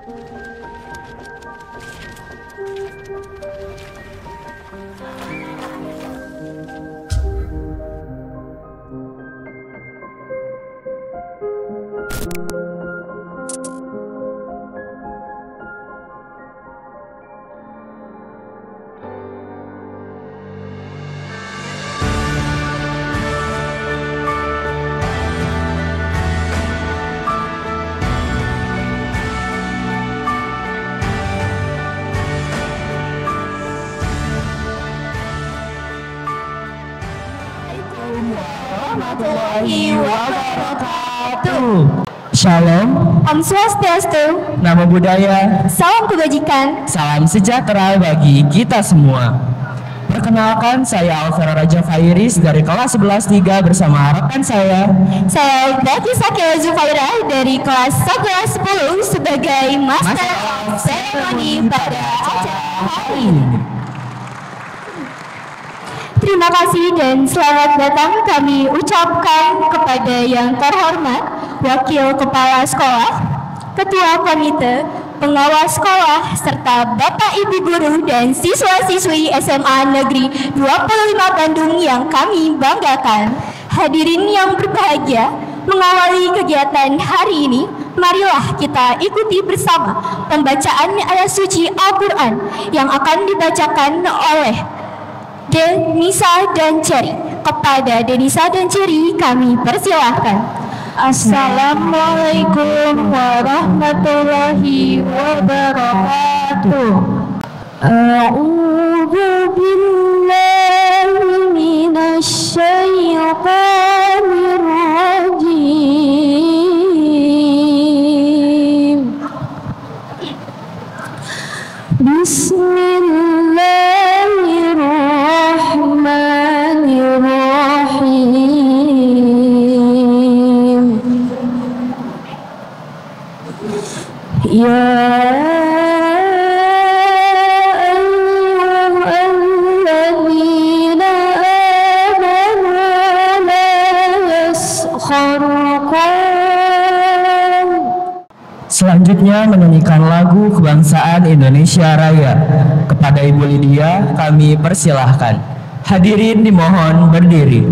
Warahmatullahi wabarakatuh. Shalom, Om Swastiastu, Namo Buddhaya, salam kebajikan, salam sejahtera bagi kita semua. Perkenalkan, saya Alvera Raja Fairis dari kelas 11-3 bersama rekan saya Daki Sakila Zufaira dari kelas 11-10 sebagai Master of Ceremony pada acara hari ini. Terima kasih dan selamat datang kami ucapkan kepada yang terhormat Wakil Kepala Sekolah, Ketua Komite, Pengawas Sekolah, serta Bapak Ibu Guru dan siswa-siswi SMA Negeri 25 Bandung yang kami banggakan. Hadirin yang berbahagia, mengawali kegiatan hari ini, marilah kita ikuti bersama pembacaan ayat suci Al-Quran yang akan dibacakan oleh Denisa dan Cherry. Kepada Denisa dan Cherry kami persilahkan. Assalamualaikum warahmatullahi wabarakatuh. A'udzu billahi minasy syaithanir rajim. Bismillahirrahmanirrahim. Ya ayyuhalladzina amanu la yaskhar qawm. selanjutnya menyanyikan lagu kebangsaan Indonesia Raya. Kepada Ibu Lydia kami persilahkan. Hadirin dimohon berdiri.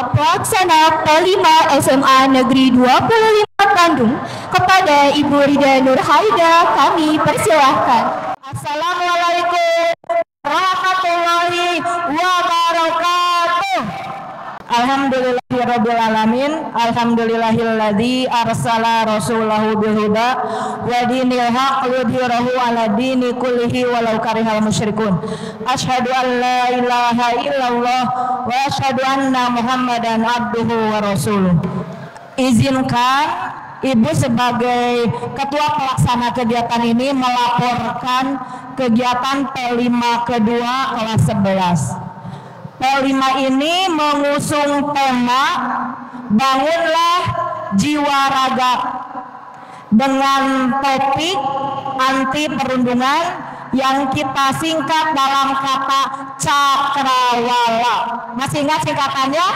Pelaksana P5 SMA Negeri 25 Bandung, kepada Ibu Rida Nurhaida kami persilahkan. Assalamualaikum warahmatullahi wabarakatuh. Alhamdulillahirabbil alamin. Alhamdulillahilladzi arsala rasulahu bil huda wa dinil haq yudhhirahu ala dini kullihi walau karihal musyrikun. Asyhadu an la ilaha illallah wa asyhadu anna Muhammadan abduhu wa rasuluh. Izinkan Ibu sebagai ketua pelaksana kegiatan ini melaporkan kegiatan P5 kedua kelas 11. P5 ini mengusung tema Bangunlah Jiwa Raga dengan topik anti perundungan, yang kita singkat dalam kata cakrawala. Masih ingat singkatannya?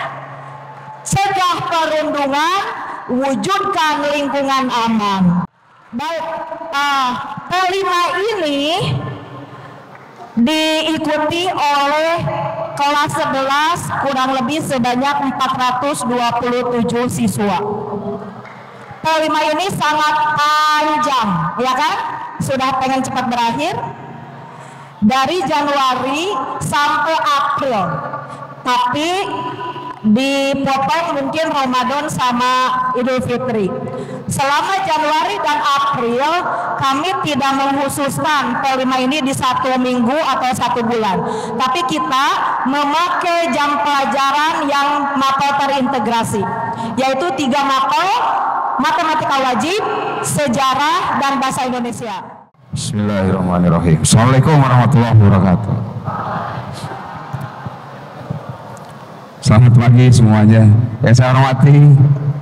Cegah perundungan, wujudkan lingkungan aman. Baik, P5 ini diikuti oleh kelas 11 kurang lebih sebanyak 427 siswa. P5 ini sangat panjang, ya kan? Sudah pengen cepat berakhir. Dari Januari sampai April. Tapi dipotong mungkin Ramadan sama Idul Fitri. Selama Januari dan April kami tidak mengkhususkan P5 ini di 1 minggu atau 1 bulan, tapi kita memakai jam pelajaran yang mapel terintegrasi, yaitu 3 mapel: matematika wajib, sejarah, dan bahasa Indonesia. Bismillahirrahmanirrahim. Assalamualaikum warahmatullahi wabarakatuh. Selamat pagi semuanya. Yang saya hormati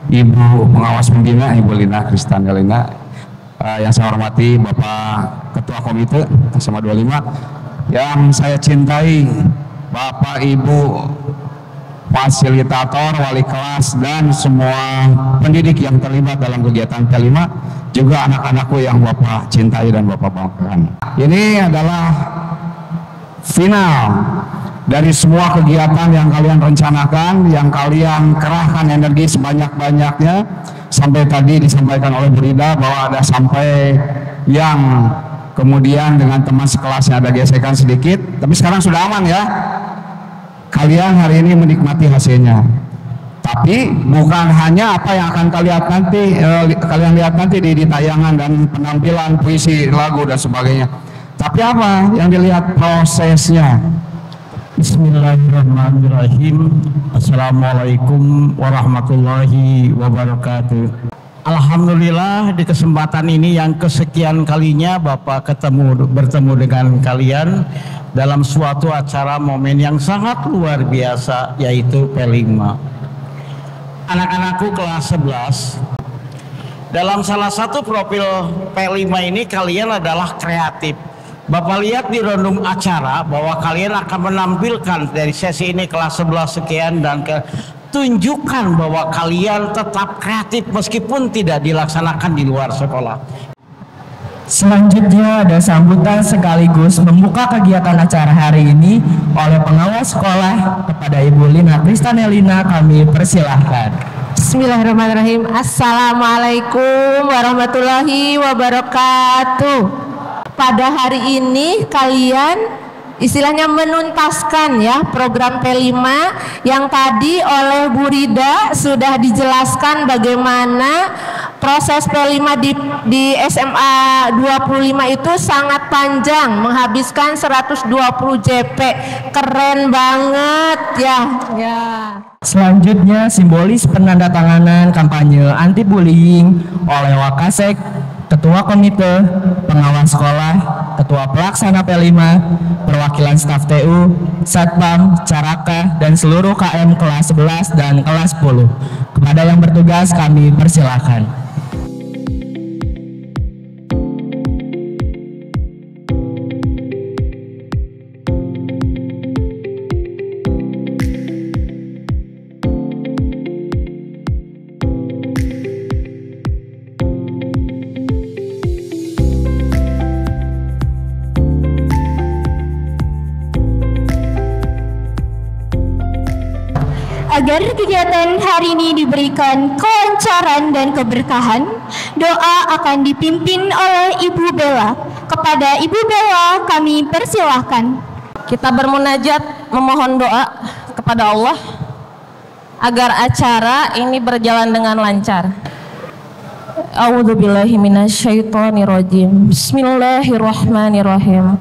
Ibu Pengawas Pembina, Ibu Lina Kristanelina. Yang saya hormati Bapak Ketua Komite SMA 25. Yang saya cintai Bapak Ibu fasilitator, wali kelas, dan semua pendidik yang terlibat dalam kegiatan P5, juga anak-anakku yang Bapak cintai dan Bapak banggakan. Ini adalah final dari semua kegiatan yang kalian rencanakan, yang kalian kerahkan energi sebanyak-banyaknya. Sampai tadi disampaikan oleh Bu Rida bahwa ada sampai yang kemudian dengan teman sekelasnya ada gesekan sedikit, tapi sekarang sudah aman ya. Kalian hari ini menikmati hasilnya. Tapi bukan hanya apa yang akan kalian lihat nanti di tayangan dan penampilan puisi, lagu dan sebagainya. Tapi apa yang dilihat prosesnya. Bismillahirrahmanirrahim. Assalamualaikum warahmatullahi wabarakatuh. Alhamdulillah di kesempatan ini yang kesekian kalinya Bapak bertemu dengan kalian dalam suatu acara momen yang sangat luar biasa, yaitu P5. Anak-anakku kelas 11, dalam salah satu profil P5 ini kalian adalah kreatif. Bapak lihat di rundum acara bahwa kalian akan menampilkan dari sesi ini kelas 11 sekian dan tunjukkan bahwa kalian tetap kreatif meskipun tidak dilaksanakan di luar sekolah. Selanjutnya ada sambutan sekaligus membuka kegiatan acara hari ini oleh pengawas sekolah. Kepada Ibu Lina Kristanelina kami persilahkan. Bismillahirrahmanirrahim. Assalamualaikum warahmatullahi wabarakatuh. Pada hari ini kalian istilahnya menuntaskan ya program P5 yang tadi oleh Bu Rida sudah dijelaskan bagaimana proses P5 di SMA 25 itu sangat panjang, menghabiskan 120 JP. Keren banget ya. Selanjutnya simbolis penandatanganan kampanye anti bullying oleh Wakasek, Ketua Komite, Pengawas Sekolah, Ketua Pelaksana P5, perwakilan staf TU, Satpam, Caraka, dan seluruh KM kelas 11 dan kelas 10. Kepada yang bertugas kami persilakan. Agar kegiatan hari ini diberikan kelancaran dan keberkahan, doa akan dipimpin oleh Ibu Bella. Kepada Ibu Bella kami persilahkan. Kita bermunajat memohon doa kepada Allah agar acara ini berjalan dengan lancar. A'udzubillahi minasyaitonirrajim. Bismillahirrahmanirrahim.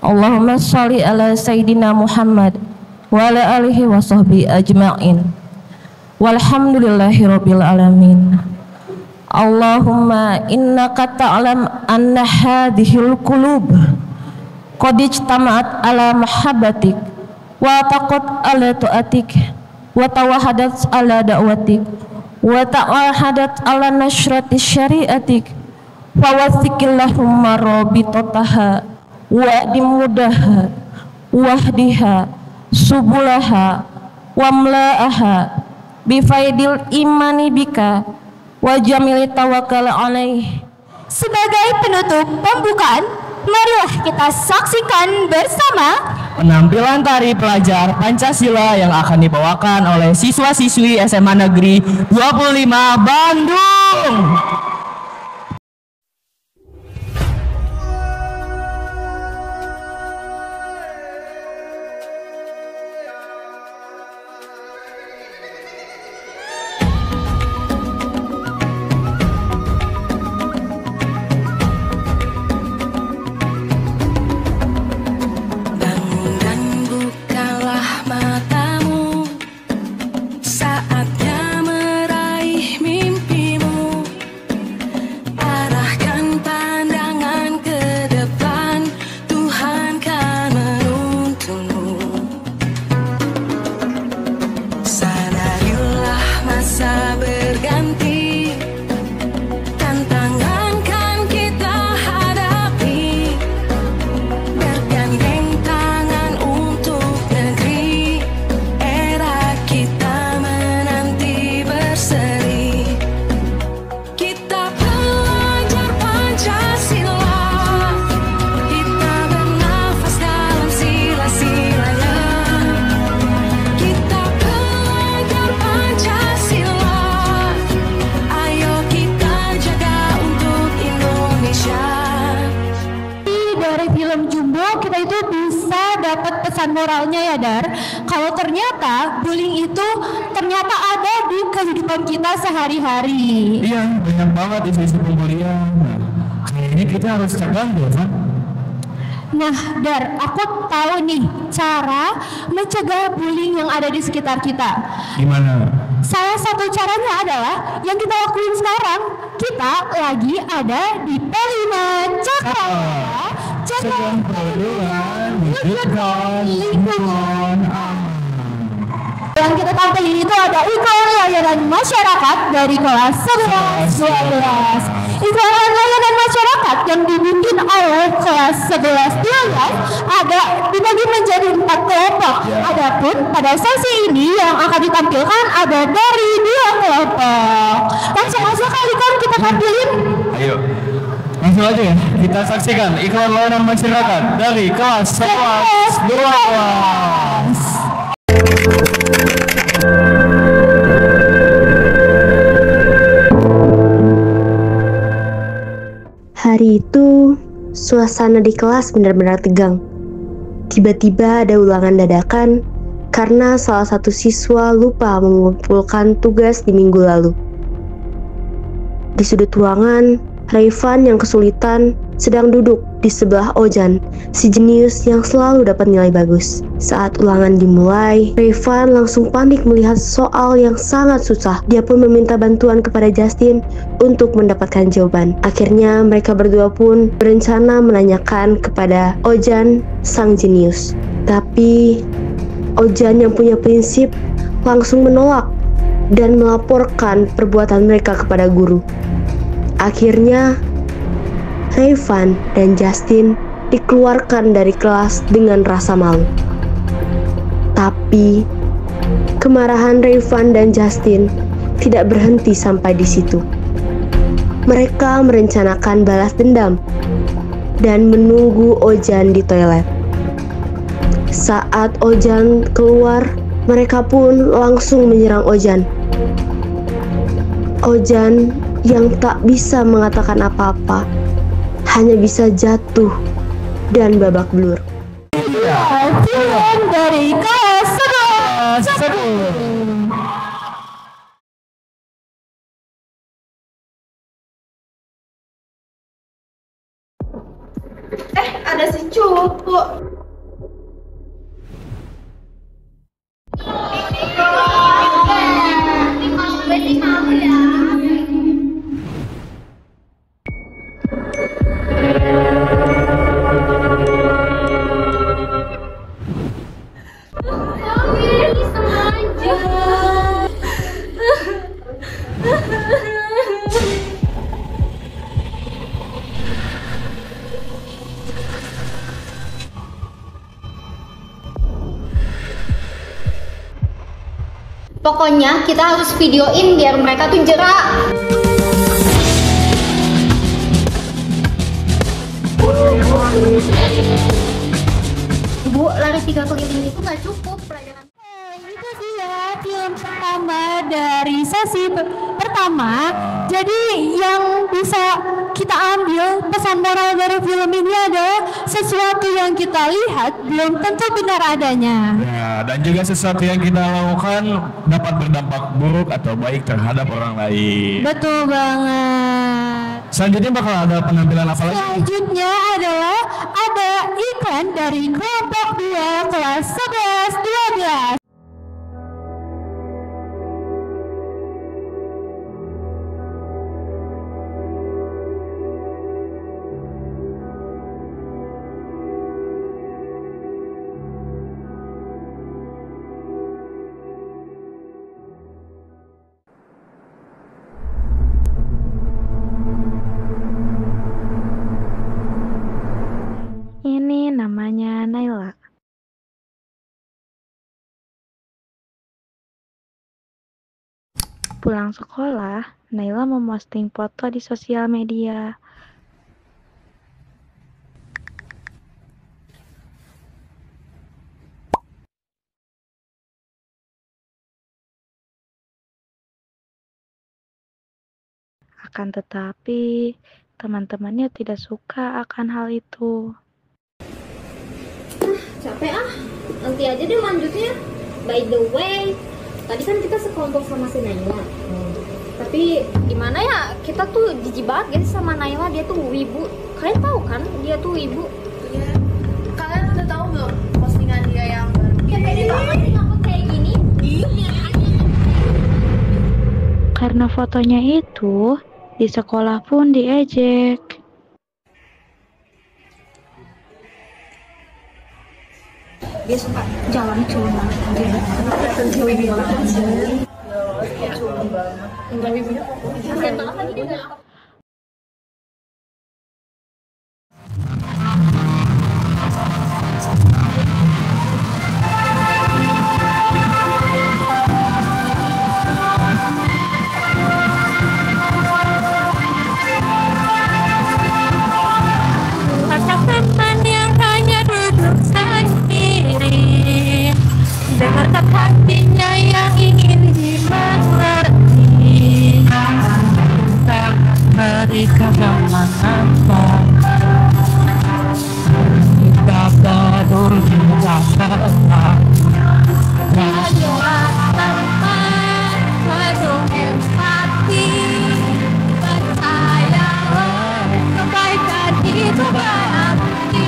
Allahumma sholli ala Sayyidina Muhammad wa ala alihi wa sahbihi ajma'in. Walhamdulillahi rabbil alamin. Allahumma innaka ta'lam anna hadhil qulub qad ijtama'at ala mahabbatik wa taqat ala tu'atik wa tawahadat ala da'watik wa ta'ahadat ala nashrati syariatik fa wathiqillahumma rabitataha wa'dimudaha wahdiha subulaha wamla'aha bifaidil imani bika wa jamili tawakkal alaih. Sebagai penutup pembukaan, marilah kita saksikan bersama penampilan tari pelajar Pancasila yang akan dibawakan oleh siswa-siswi SMA Negeri 25 Bandung. Moralnya ya Dar, kalau ternyata bullying itu ternyata ada di kehidupan kita sehari-hari. Iya, banyak banget isu-isu pembulian. Ini kita harus cegah ya, Pak. Nah Dar, aku tahu nih cara mencegah bullying yang ada di sekitar kita. Gimana? Salah satu caranya adalah yang kita lakuin sekarang. Kita lagi ada di P5 Cakra. Cegah perburuan, wujudkan lingkungan aman. Yang kita tampilin itu ada iklan layanan masyarakat dari kelas 11-12. Iklan layanan masyarakat yang dibimbing oleh kelas 11-12 ada dibagi menjadi 4 kelompok. Adapun pada sesi ini yang akan ditampilkan ada dari 2 kelompok. Langsung aja kali kan kita tampilin. Ayo. Langsung aja ya, kita saksikan iklan layanan masyarakat dari kelas 11-12. Hari itu, suasana di kelas benar-benar tegang. Tiba-tiba ada ulangan dadakan karena salah satu siswa lupa mengumpulkan tugas di minggu lalu. Di sudut ruangan, Rayvan yang kesulitan sedang duduk di sebelah Ojan, si jenius yang selalu dapat nilai bagus. Saat ulangan dimulai, Rayvan langsung panik melihat soal yang sangat susah. Dia pun meminta bantuan kepada Justin untuk mendapatkan jawaban. Akhirnya mereka berdua pun berencana menanyakan kepada Ojan, sang jenius. Tapi Ojan yang punya prinsip langsung menolak dan melaporkan perbuatan mereka kepada guru. Akhirnya, Rayvan dan Justin dikeluarkan dari kelas dengan rasa malu. Tapi, kemarahan Rayvan dan Justin tidak berhenti sampai di situ. Mereka merencanakan balas dendam dan menunggu Ojan di toilet. Saat Ojan keluar, mereka pun langsung menyerang Ojan. Ojan yang tak bisa mengatakan apa-apa, hanya bisa jatuh dan babak belur. Film dari kelas 11. Ada si cupu. Pokoknya kita harus videoin biar mereka tuh jerak. Bu, lari 3 keliling itu nggak cukup pelajaran. Itu sih ya film pertama dari sesi pertama. Jadi yang bisa kita ambil pesan moral dari film ini adalah sesuatu yang kita lihat belum tentu benar adanya. Ya, dan juga sesuatu yang kita lakukan dapat berdampak buruk atau baik terhadap orang lain. Betul banget. Selanjutnya bakal ada penampilan apa lagi? Selanjutnya adalah ada iklan dari kelompok 2 kelas 11-12. Ini namanya Naila. Pulang sekolah, Naila memposting foto di sosial media. Akan tetapi, teman-temannya tidak suka akan hal itu. Capek ah, nanti aja deh lanjutnya. By the way, tadi kan kita sekelompok sama si Naila. Tapi gimana ya, kita tuh dijebak gitu sama Naila, dia tuh wibu. Kalian tahu kan, dia tuh wibu. Iya. Kalian udah tahu belum postingan dia yang baru? Ya pede banget sih ngakak kayak gini. Karena fotonya itu, di sekolah pun diejek. Dia suka jalan culun banget aja. Tentu wibu banget. Enggak wibunya kasian banget lagi dia. Teman yang hanya duduk sendiri, dengan hatinya yang ingin dimengerti. Mereka kemana-mana, kita baru mencapai. Rajulah tanpa penuh empati, percayalah kebaikan itu berarti.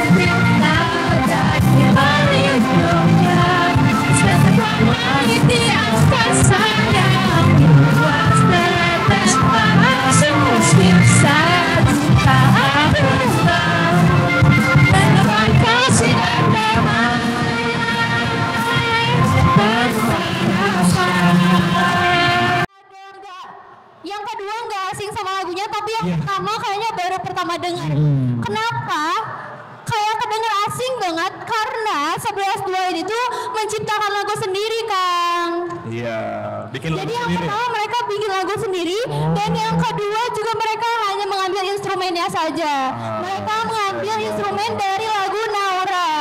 Kita jadi pelindungnya, setelah meniti angkasa yang luas dan panas bisa tak berubah. Dengan kasih dan damai, yang kedua nggak asing sama lagunya, tapi yang pertama kayaknya baru pertama dengar. Kenapa? Kayak kedenger asing banget karena 11-2 ini tuh menciptakan lagu sendiri, Kang. Iya, bikin lagu Jadi yang sendiri. pertama mereka bikin lagu sendiri, dan yang kedua juga mereka hanya mengambil instrumennya saja. Mereka mengambil instrumen dari lagu Naura.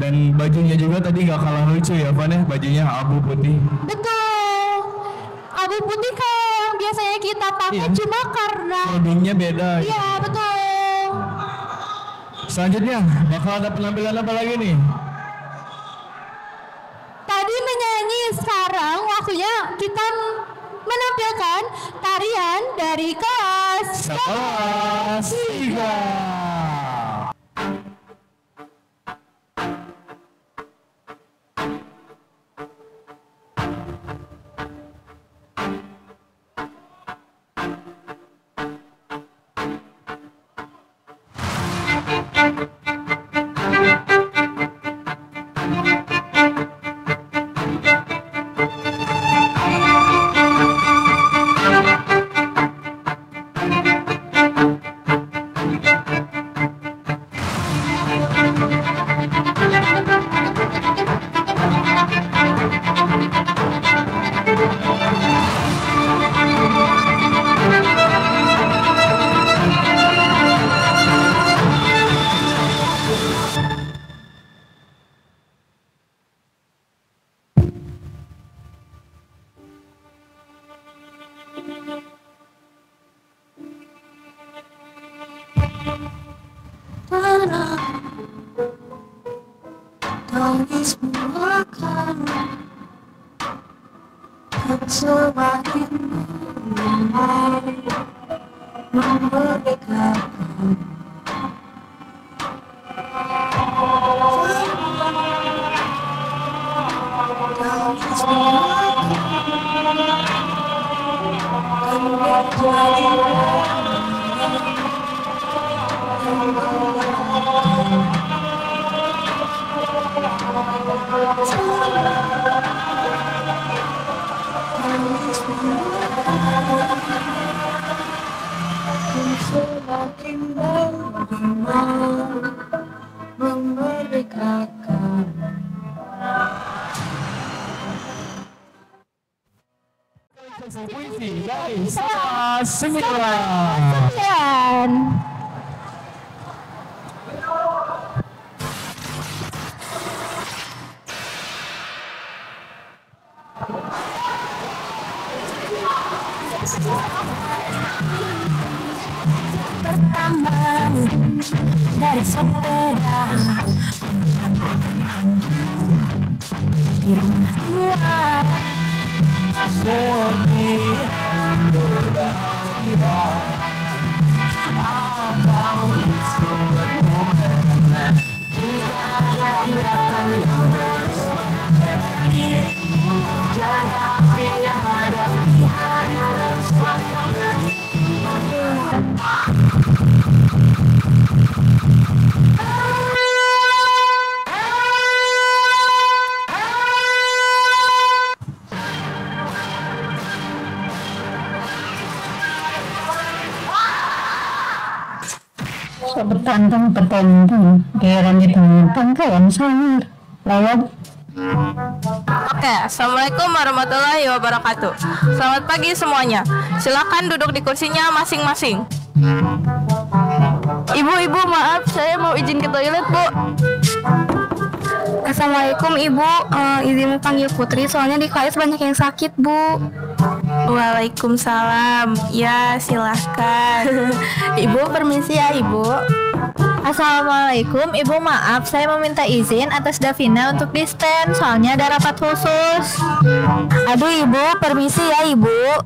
Dan bajunya juga tadi nggak kalah lucu ya, Van ya? Bajunya abu putih. Betul. Abu putih kayak yang biasanya kita pakai, Iya. cuma karena Produknya beda. iya betul. Selanjutnya bakal ada penampilan apa lagi nih? Tadi menyanyi, sekarang waktunya kita menampilkan tarian dari kelas Kelas 3. tenang, tangis melupakan, kan semakin ramai memerdekakan. Tangis melupakan, kan semakin bergema memerdekakan. Puisi dari Kelas 9. Pertama dari sepeda di rumah tua, Sunyi berbahagia, abang disebutmu karena tiada tindakan yang bersembunyi. Jangan menghadapi hanya dan suasana. bertandang giliran ditemukan kawan sangar lewat. Oke, Assalamualaikum warahmatullahi wabarakatuh. Selamat pagi semuanya. Silakan duduk di kursinya masing-masing. Ibu, maaf, saya mau izin ke toilet, Bu. Assalamualaikum Ibu, izin panggil Putri soalnya di kelas banyak yang sakit Bu. Waalaikumsalam. Ya, silahkan. Ibu permisi ya Ibu. Assalamualaikum, Ibu, maaf saya meminta izin atas Davina untuk di stand soalnya ada rapat khusus. Aduh Ibu, permisi ya Ibu.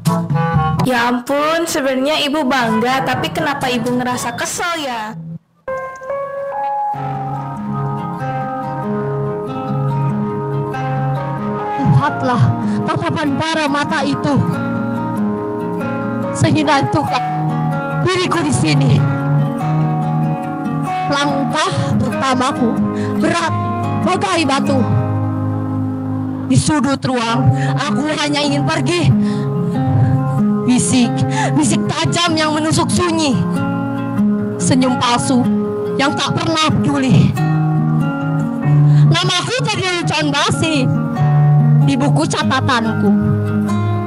Ya ampun, sebenarnya Ibu bangga, tapi kenapa Ibu ngerasa kesel ya? Lihatlah tatapan para mata itu. Sehingga entuklah diriku di sini. Langkah pertamaku berat bagai batu. Di sudut ruang, aku hanya ingin pergi. Bisik tajam yang menusuk sunyi. Senyum palsu yang tak pernah peduli. Namaku terlelucon basi. Di buku catatanku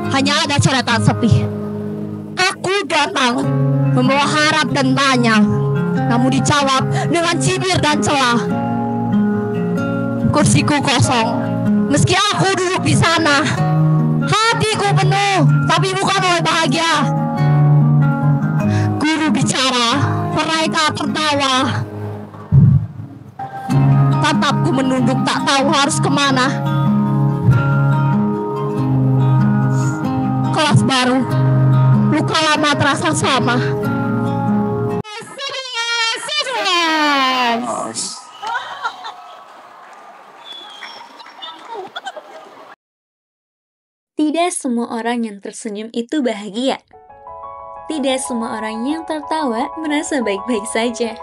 hanya ada coretan sepi. Aku datang membawa harap dan tanya, namun dijawab dengan cibir dan celah. Kursiku kosong, meski aku duduk di sana. Hatiku penuh, tapi bukan oleh bahagia. Guru bicara, mereka tertawa. Tatapku menunduk, tak tahu harus kemana. Kelas baru, luka lama terasa sama. Tidak semua orang yang tersenyum itu bahagia. Tidak semua orang yang tertawa merasa baik-baik saja.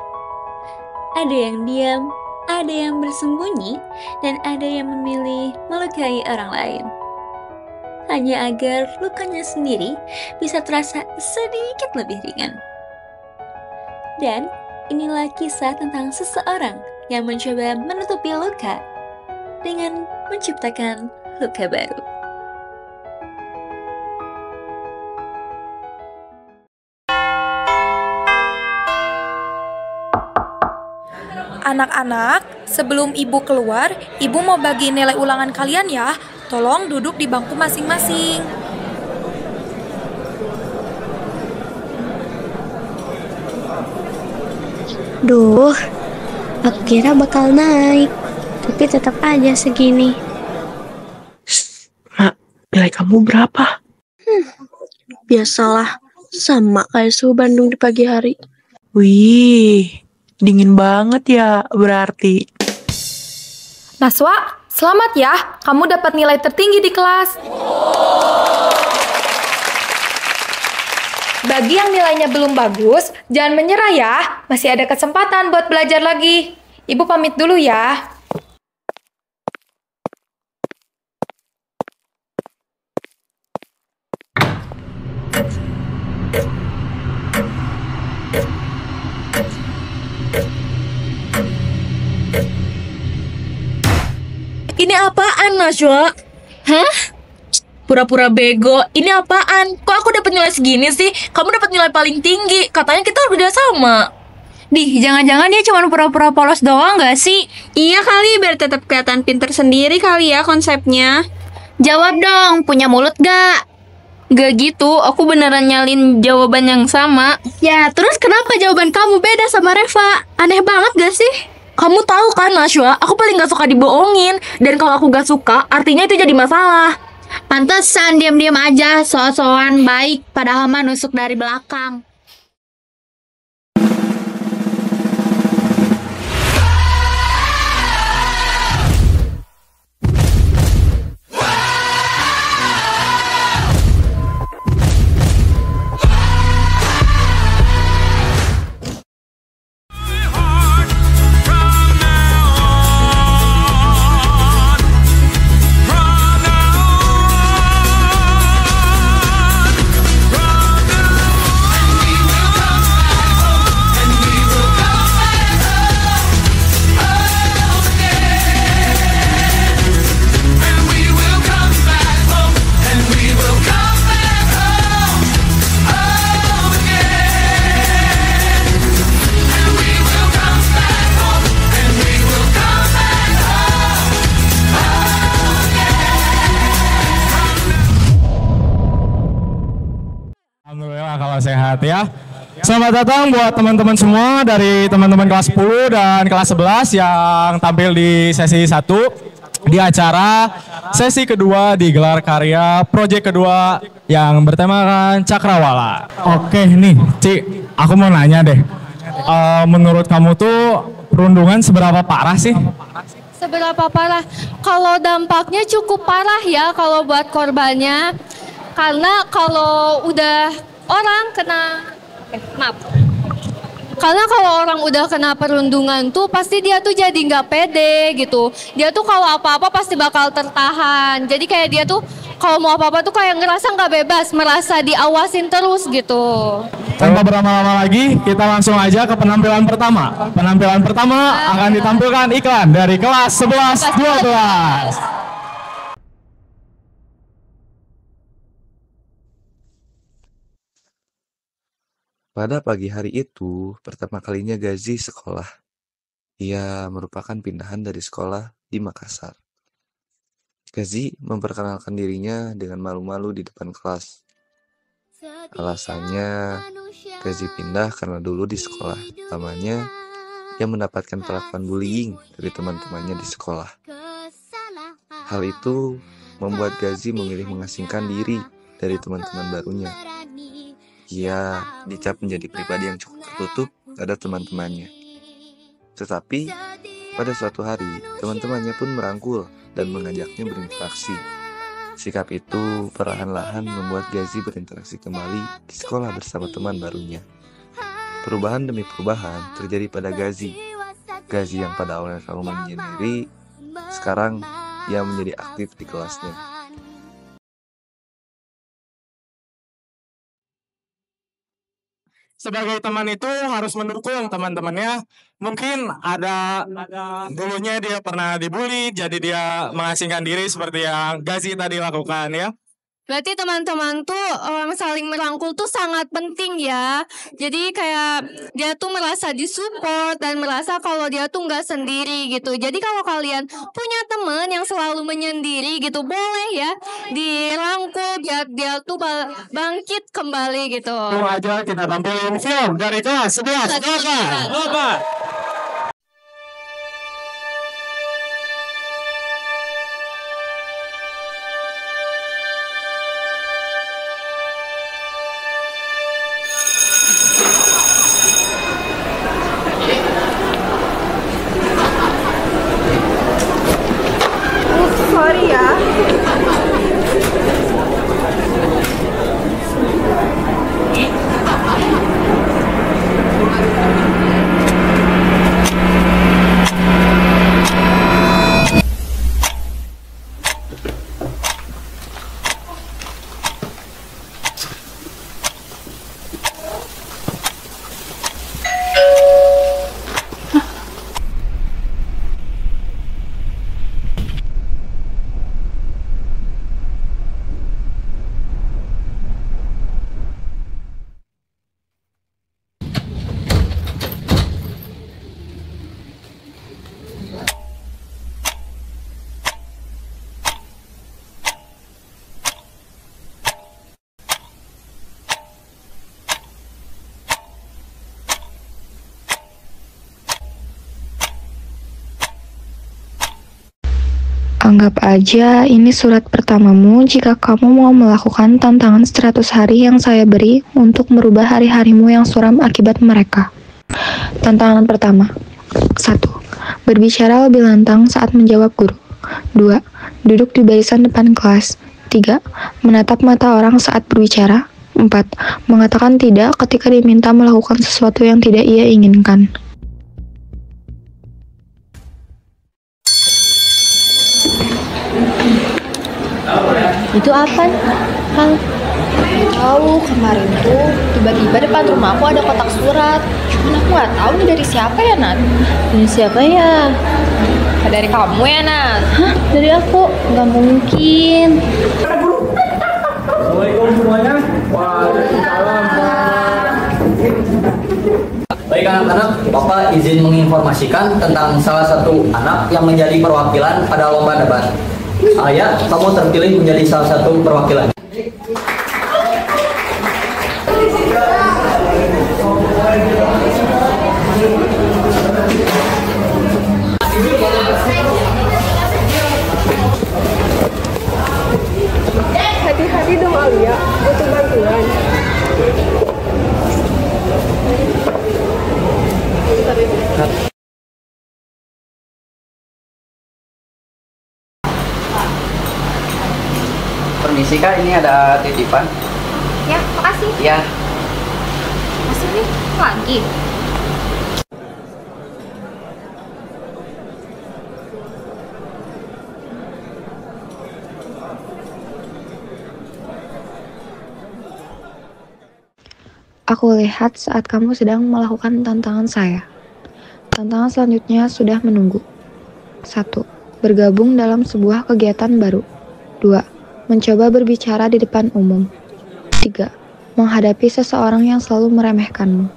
Ada yang diam, ada yang bersembunyi, dan ada yang memilih melukai orang lain. Hanya agar lukanya sendiri bisa terasa sedikit lebih ringan. Dan inilah kisah tentang seseorang yang mencoba menutupi luka dengan menciptakan luka baru. Anak-anak, sebelum Ibu keluar, Ibu mau bagi nilai ulangan kalian ya. Tolong duduk di bangku masing-masing. Duh, aku kira bakal naik, tapi tetap aja segini. Mak, nilai kamu berapa? Biasalah, sama kayak suhu Bandung di pagi hari. Wih, dingin banget ya berarti. Naswa, selamat ya, kamu dapat nilai tertinggi di kelas. Bagi yang nilainya belum bagus, jangan menyerah ya. Masih ada kesempatan buat belajar lagi. Ibu pamit dulu ya. Ini apaan, Najwa? Hah? Pura-pura bego. Ini apaan? Kok aku dapat nilai segini sih? Kamu dapat nilai paling tinggi. Katanya kita udah sama. Dih, jangan-jangan dia cuma pura-pura polos doang gak sih? Iya kali, biar tetap kelihatan pinter sendiri kali ya konsepnya. Jawab dong, punya mulut gak? Gak gitu, aku beneran nyalin jawaban yang sama. Ya, terus kenapa jawaban kamu beda sama Reva? Aneh banget gak sih? Kamu tahu kan, Najwa, aku paling gak suka dibohongin. Dan kalau aku gak suka, artinya itu jadi masalah. Pantesan diam-diam aja, so-soan baik, padahal mah nusuk dari belakang. Alhamdulillah kalau sehat ya. Selamat datang buat teman-teman semua dari teman-teman kelas 10 dan kelas 11 yang tampil di sesi 1 di acara sesi kedua di gelar karya proyek kedua yang bertemakan Cakrawala. Oke nih, Ci, aku mau nanya deh. Menurut kamu tuh perundungan seberapa parah sih? Seberapa parah? Kalau dampaknya cukup parah ya kalau buat korbannya. Karena kalau udah orang kena, karena kalau orang udah kena perundungan tuh pasti dia tuh jadi nggak pede gitu. Dia tuh kalau apa-apa pasti bakal tertahan. Jadi kayak dia tuh kalau mau apa-apa tuh kayak ngerasa nggak bebas, merasa diawasin terus gitu. Tanpa berlama-lama lagi, kita langsung aja ke penampilan pertama. Penampilan pertama akan ditampilkan iklan dari kelas 11-12. Pada pagi hari itu, pertama kalinya Gazi sekolah. Ia merupakan pindahan dari sekolah di Makassar. Gazi memperkenalkan dirinya dengan malu-malu di depan kelas. Alasannya, Gazi pindah karena dulu di sekolah lamanya ia mendapatkan perlakuan bullying dari teman-temannya di sekolah. Hal itu membuat Gazi memilih mengasingkan diri dari teman-teman barunya. Ia dicap menjadi pribadi yang cukup tertutup terhadap teman-temannya. Tetapi, pada suatu hari, teman-temannya pun merangkul dan mengajaknya berinteraksi. Sikap itu perlahan-lahan membuat Gazi berinteraksi kembali di sekolah bersama teman barunya. Perubahan demi perubahan terjadi pada Gazi. Gazi yang pada awalnya selalu menyendiri, sekarang ia menjadi aktif di kelasnya. Sebagai teman itu harus mendukung teman-temannya. Mungkin ada dulunya dia pernah dibully, jadi dia mengasingkan diri seperti yang Gazi tadi lakukan ya. Berarti teman-teman tuh saling merangkul tuh sangat penting ya. Jadi kayak dia tuh merasa disupport dan merasa kalau dia tuh nggak sendiri gitu. Jadi kalau kalian punya teman yang selalu menyendiri gitu, boleh ya dirangkul biar dia tuh bangkit kembali gitu. Langsung aja kita tampilin film dari kelas 11 Loba. Sorry ya. Anggap aja ini surat pertamamu jika kamu mau melakukan tantangan 100 hari yang saya beri untuk merubah hari-harimu yang suram akibat mereka. Tantangan pertama. 1. Berbicara lebih lantang saat menjawab guru. 2. Duduk di barisan depan kelas. 3. Menatap mata orang saat berbicara. 4. Mengatakan tidak ketika diminta melakukan sesuatu yang tidak ia inginkan. Itu apa? Hal? Tahu, kemarin tuh tiba-tiba depan rumahku ada kotak surat. Cuman aku nggak tahu nih dari siapa ya, Nat? Dari siapa ya? Dari kamu ya, Nat? Hah? Dari aku? Nggak mungkin. Assalamualaikum semuanya. Waalaikumsalam. Baik anak-anak, Bapak izin menginformasikan tentang salah satu anak yang menjadi perwakilan pada lomba debat. Ayah, kamu terpilih menjadi salah satu perwakilan. Hati-hati dong Alia, butuh bantuan. Permisi Kak, ini ada titipan. Ya, makasih. Ya. Masih nih lagi. Aku lihat saat kamu sedang melakukan tantangan saya. Tantangan selanjutnya sudah menunggu. 1. Bergabung dalam sebuah kegiatan baru. 2. Mencoba berbicara di depan umum. 3. Menghadapi seseorang yang selalu meremehkanmu.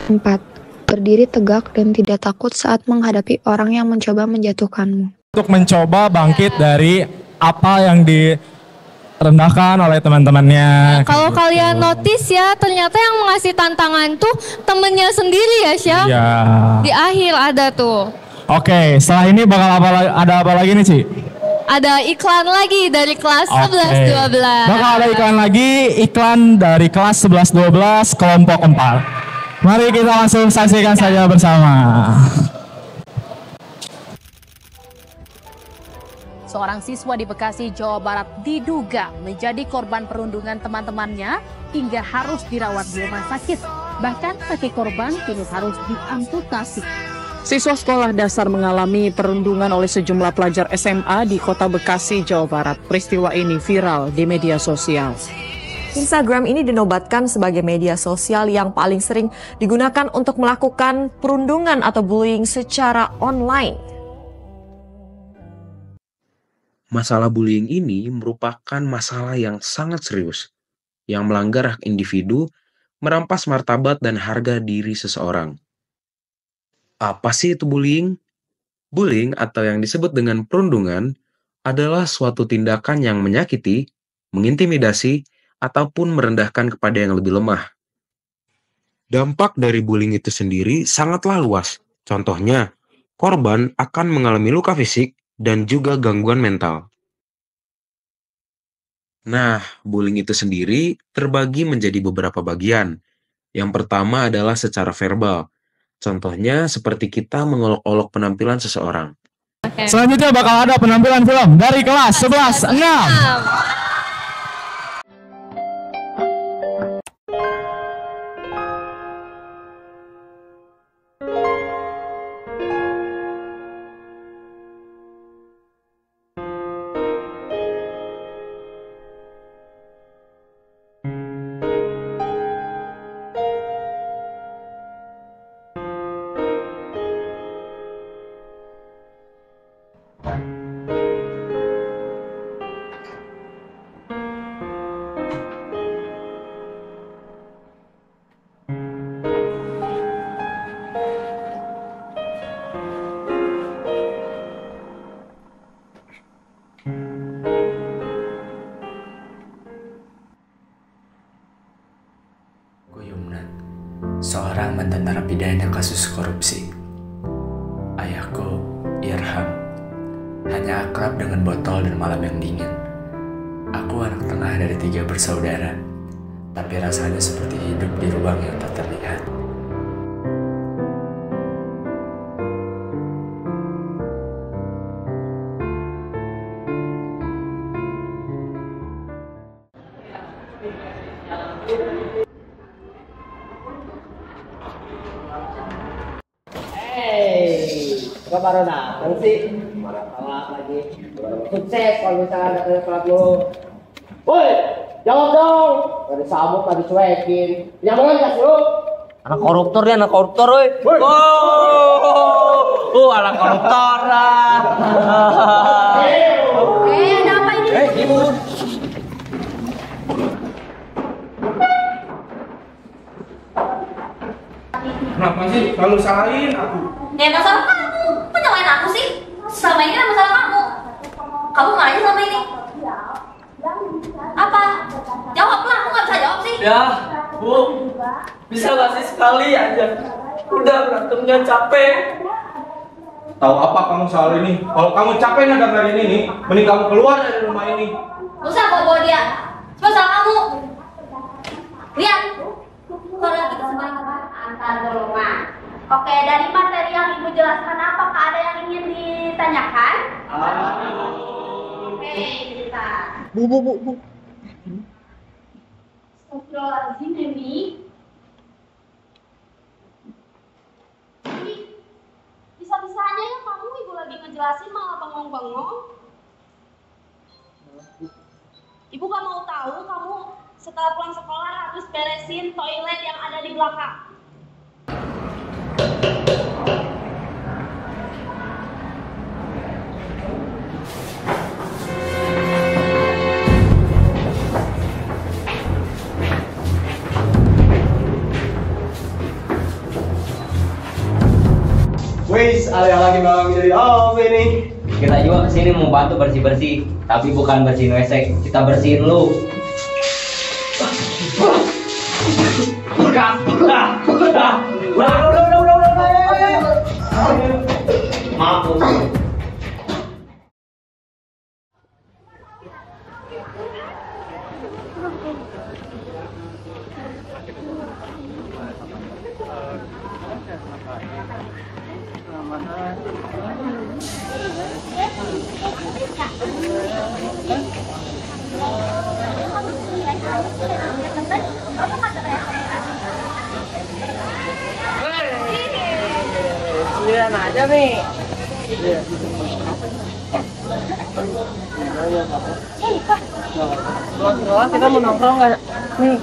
4. Berdiri tegak dan tidak takut saat menghadapi orang yang mencoba menjatuhkanmu. Untuk mencoba bangkit dari apa yang direndahkan oleh teman-temannya. Kalau kalian notice ya, ternyata yang mengasih tantangan tuh temennya sendiri ya, Syah? Iya. Di akhir ada tuh. Oke, setelah ini bakal ada apa lagi nih, Ci? Ada iklan lagi dari kelas 11-12. Bakal ada iklan lagi, iklan dari kelas 11-12 kelompok 4. Mari kita langsung saksikan saja bersama. Seorang siswa di Bekasi, Jawa Barat diduga menjadi korban perundungan teman-temannya hingga harus dirawat di rumah sakit. Bahkan kaki korban kini harus diamputasi. Siswa sekolah dasar mengalami perundungan oleh sejumlah pelajar SMA di Kota Bekasi, Jawa Barat. Peristiwa ini viral di media sosial. Instagram ini dinobatkan sebagai media sosial yang paling sering digunakan untuk melakukan perundungan atau bullying secara online. Masalah bullying ini merupakan masalah yang sangat serius, yang melanggar hak individu, merampas martabat dan harga diri seseorang. Apa sih itu bullying? Bullying atau yang disebut dengan perundungan adalah suatu tindakan yang menyakiti, mengintimidasi, ataupun merendahkan kepada yang lebih lemah. Dampak dari bullying itu sendiri sangatlah luas. Contohnya, korban akan mengalami luka fisik dan juga gangguan mental. Nah, bullying itu sendiri terbagi menjadi beberapa bagian. Yang pertama adalah secara verbal. Contohnya seperti kita mengolok-olok penampilan seseorang. Selanjutnya bakal ada penampilan film dari kelas 11-6. Seorang mantan narapidana kasus korupsi. Ayahku, Irham, hanya akrab dengan botol dan malam yang dingin. Aku anak tengah dari 3 bersaudara, tapi rasanya seperti hidup di ruang yang tak terlihat. Kok baru datang sih? Mana telat lagi. Sukses kalau misalnya ada telat lu. Woi, jawab dong. Gak disambut, gak dicuekin. Yang mana dikasih lu? Anak koruptor dia, anak koruptor, woi. Anak koruptor lah. Ada apa ini? Ibu. Kenapa sih selalu salahin aku? Ya masalah kamu, kok nyalain aku sih? Selama ini kan masalah kamu. Kamu nggak aja selama ini? Apa? Jawablah, aku nggak bisa jawab sih. Ya, Bu, bisa gak sih sekali aja? Udah berantemnya capek. Tahu apa kamu soal ini? Kalau kamu capek ngedengerin ini, mending kamu keluar dari rumah ini. Gak usah bawa dia. Cuma salah kamu. Lihat, kalau lagi kesempatan antar golongan. Oke, dari materi yang Ibu jelaskan, apakah ada yang ingin ditanyakan? Oke, cerita. Bu. Astagfirullahaladzim, Demi. Bisa-bisanya ya kamu Ibu lagi ngejelasin malah bengong-bengong. Ibu gak mau tahu kamu setelah pulang sekolah harus beresin toilet yang ada di belakang. Wis, ada yang lagi malam jadi apa ini? Kita juga kesini mau bantu bersih-bersih, tapi bukan bersihin WC, kita bersihin lu. Maaf. Giliran aja nih. Sekolah kita mau nongkrong nggak nih?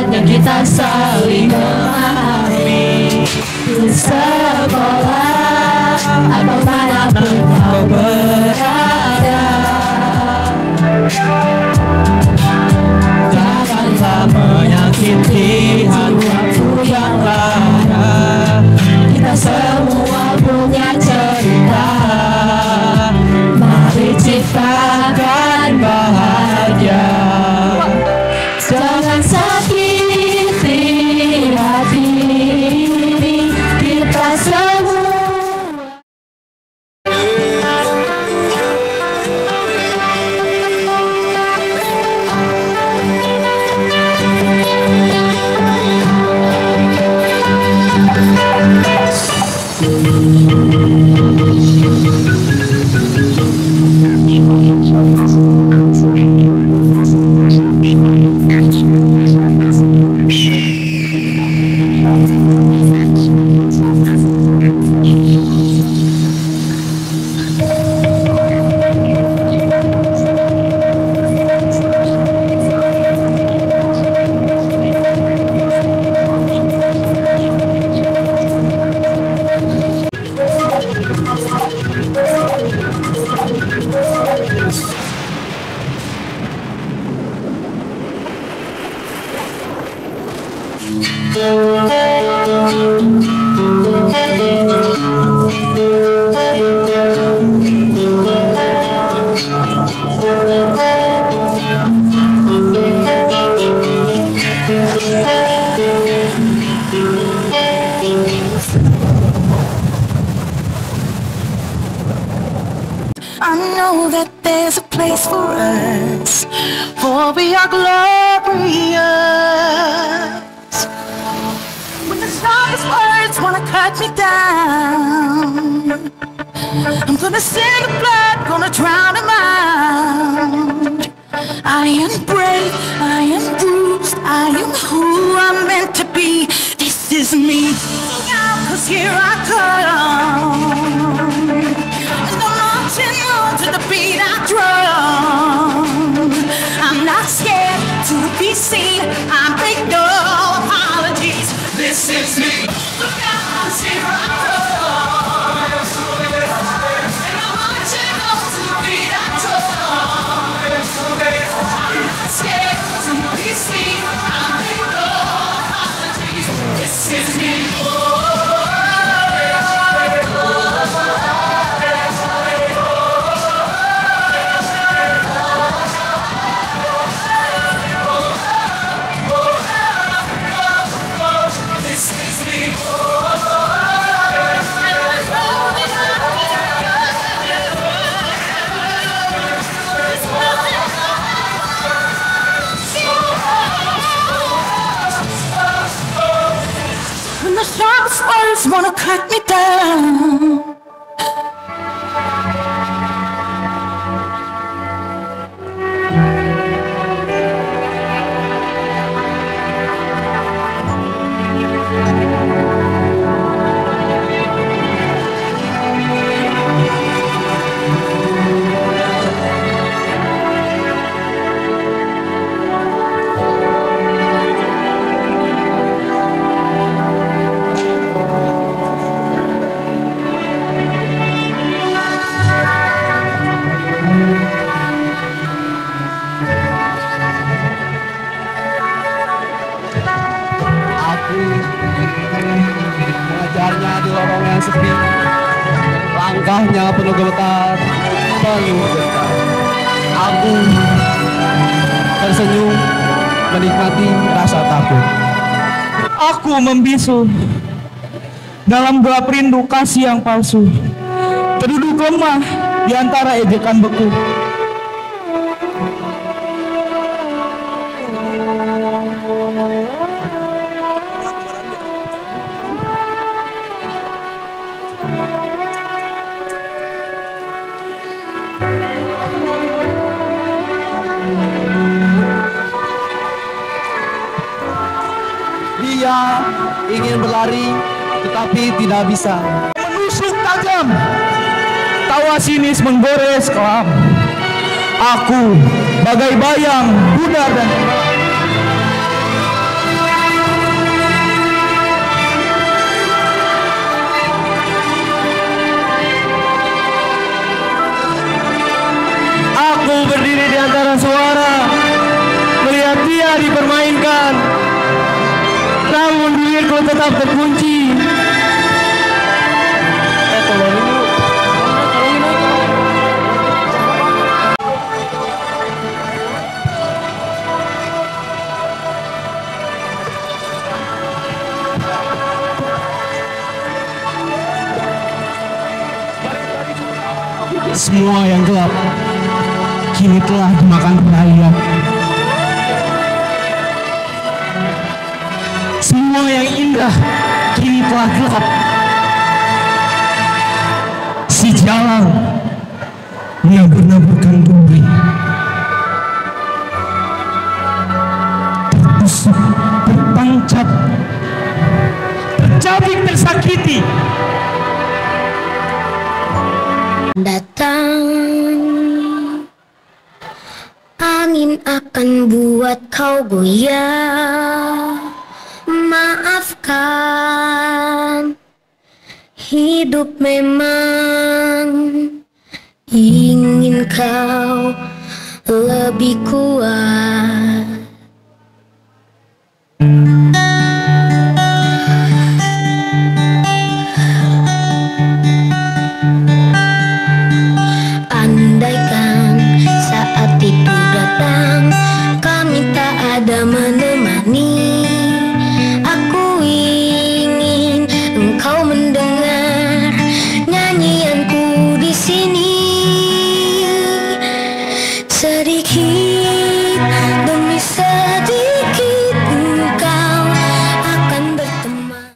dan kita saling memahami. Di sekolah atau manapun kau berada, janganlah menyakiti hatiku yang lara. kita semua punya cerita. Mari ciptakan bahagia. Jangan sakiti hati ini, kita semua. I know that there's a place for us, for we are glorious. When the strongest words wanna cut me down, I'm gonna send the blood, gonna drown them out. I am brave, I am bruised, I am who I'm meant to be. This is me, cause here I come. On to the beat I drum. I'm not scared to be seen. I make no apologies. This is me. Look out, 'cause here I come. And I'm marching on to the beat I drum. I'm not scared to be seen. I make no apologies. This is me. The sharpest words wanna cut me down. Mengejarnya di lorong yang sepi, langkahnya penuh gemetar, penuh gentar. Aku tersenyum menikmati rasa takut. Aku membisu dalam gelap rindu kasih yang palsu, terduduk lemah di antara ejekan beku. Dia ingin berlari tetapi tidak bisa. Menusuk tajam, tawa sinis menggores kelam. Aku bagai bayang pudar dan dia dipermainkan. Namun bibirku tetap terkunci. Semua yang gelap kini telah dimakan cahaya. Semua yang indah kini telah gelap. Si jalang menabur-naburkan duri, tertusuk, tertancap, tercabik, tersakiti. Datang angin akan buat kau goyah. Maafkan, hidup memang ingin kau lebih kuat. Andaikan saat itu datang, kami tak ada menemani. Aku ingin engkau mendengar nyanyianku di sini. Sedikit demi sedikit engkau akan berteman.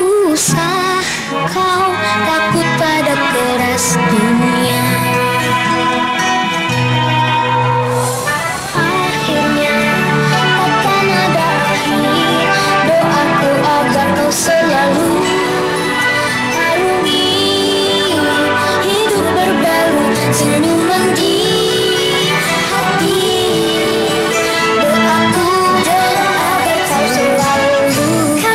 Usah kau takut pada keras dunia. Akhirnya akan ada akhir. Doaku agar kau selalu harungi hidup berbaru, senyuman di hati. Doaku agar kau selalu bahagia,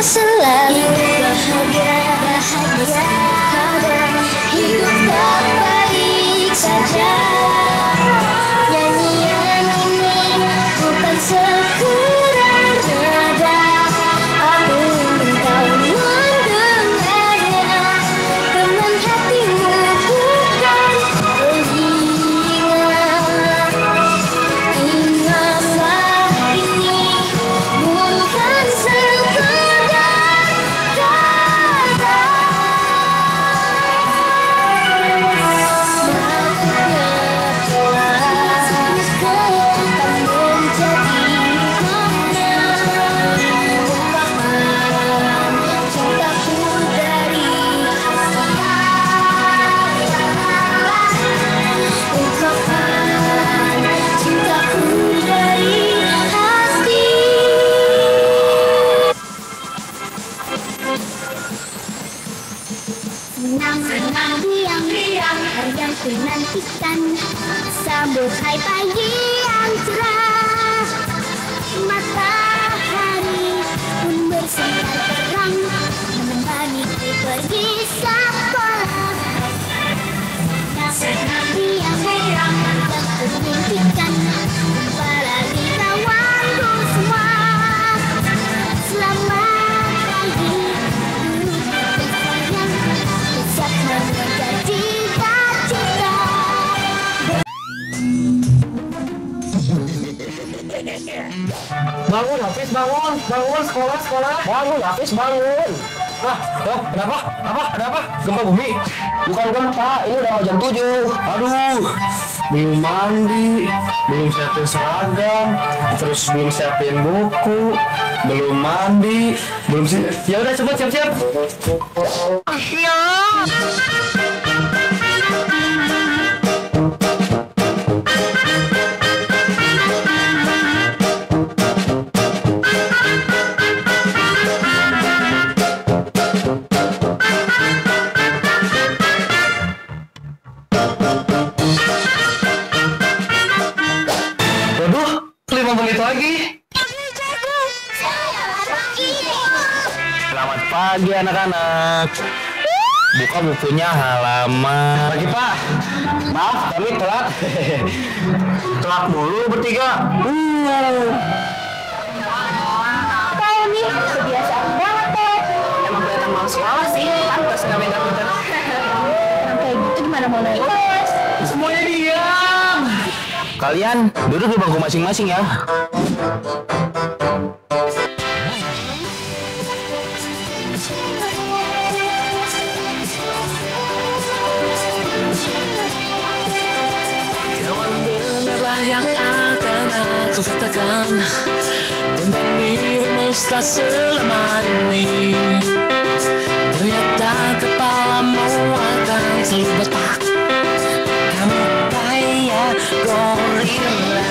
hidup tak baik saja. Nyanyian ini bukan sekedar nada. Aku ingin kau mendengarnya dengan hatimu, bukan telinga. Ingatlah ini bukan sekedar kata. Senang-senang riang-riang hari yang ku nantikan, sambut hai pagi yang cerah. Matahari pun bersinar terang, menemaniku pergi sekolah. Senang riang-riang yang ku nantikan, jumpa lagi kawanku semua. Selamat pagi guru tersayang, siap mengejar cita-cita. Bangun Hafiz, bangun sekolah. Bangun Hafiz, bangun. Kenapa? Ada apa? Gempa bumi? Bukan gempa, ini udah jam 7. Aduh, belum mandi, belum siapin seragam, terus belum siapin buku, belum mandi, belum sih. Ya udah cepet siap-siap. Ya. Waduh, 5 menit lagi. Selamat pagi anak-anak. Buka bukunya halaman. Pagi Pak, maaf kami telat. Telat mulu bertiga. Kau nih kebiasaan banget deh. Emang kelihatan mau sekolah sih, pantas nggak megang pinter. Yang kayak gitu gimana mau naik kelas? Semuanya diam. Kalian duduk di bangku masing-masing ya. Yang akan aku katakan tentang dirimu setelah selama ini. Ternyata kepalamu akan selalu bertak. Kamu kayak gorila.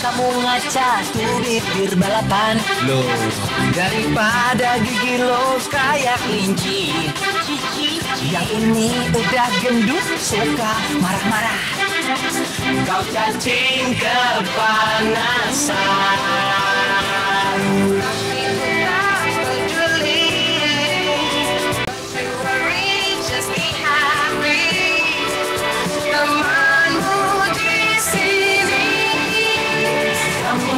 Kamu ngaca tuh bibir balapan lo, daripada gigi lo kayak kelinci. Yang ini udah gendut suka marah-marah. Kau cacing kepanasan.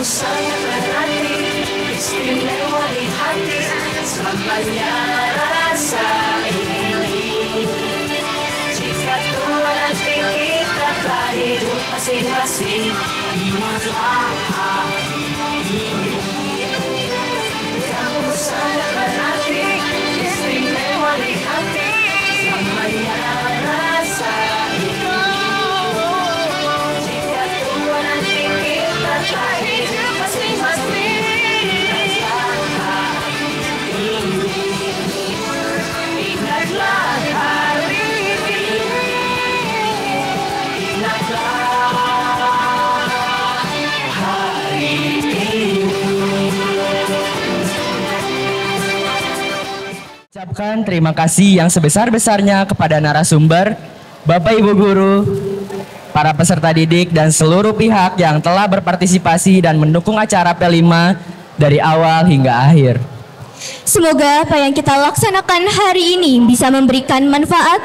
Sangat berarti, istimewa di hati, selamanya rasa ini. Jika tua nanti kita telah hidup masing-masing, ingatlah ini. Kamu sangat berarti, istimewa di hati, selamanya rasa ini. Jika tua nanti kita telah hidup Ucapkan terima kasih yang sebesar-besarnya kepada narasumber, Bapak Ibu Guru, para peserta didik, dan seluruh pihak yang telah berpartisipasi dan mendukung acara P5 dari awal hingga akhir. Semoga apa yang kita laksanakan hari ini bisa memberikan manfaat,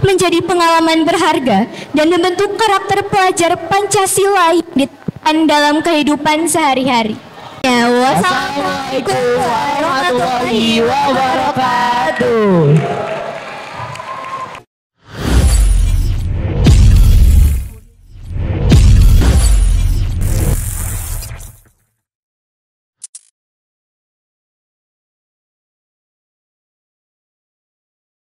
menjadi pengalaman berharga, dan membentuk karakter pelajar Pancasila yang diterapkan dalam kehidupan sehari-hari. Wassalamualaikum warahmatullahi wabarakatuh.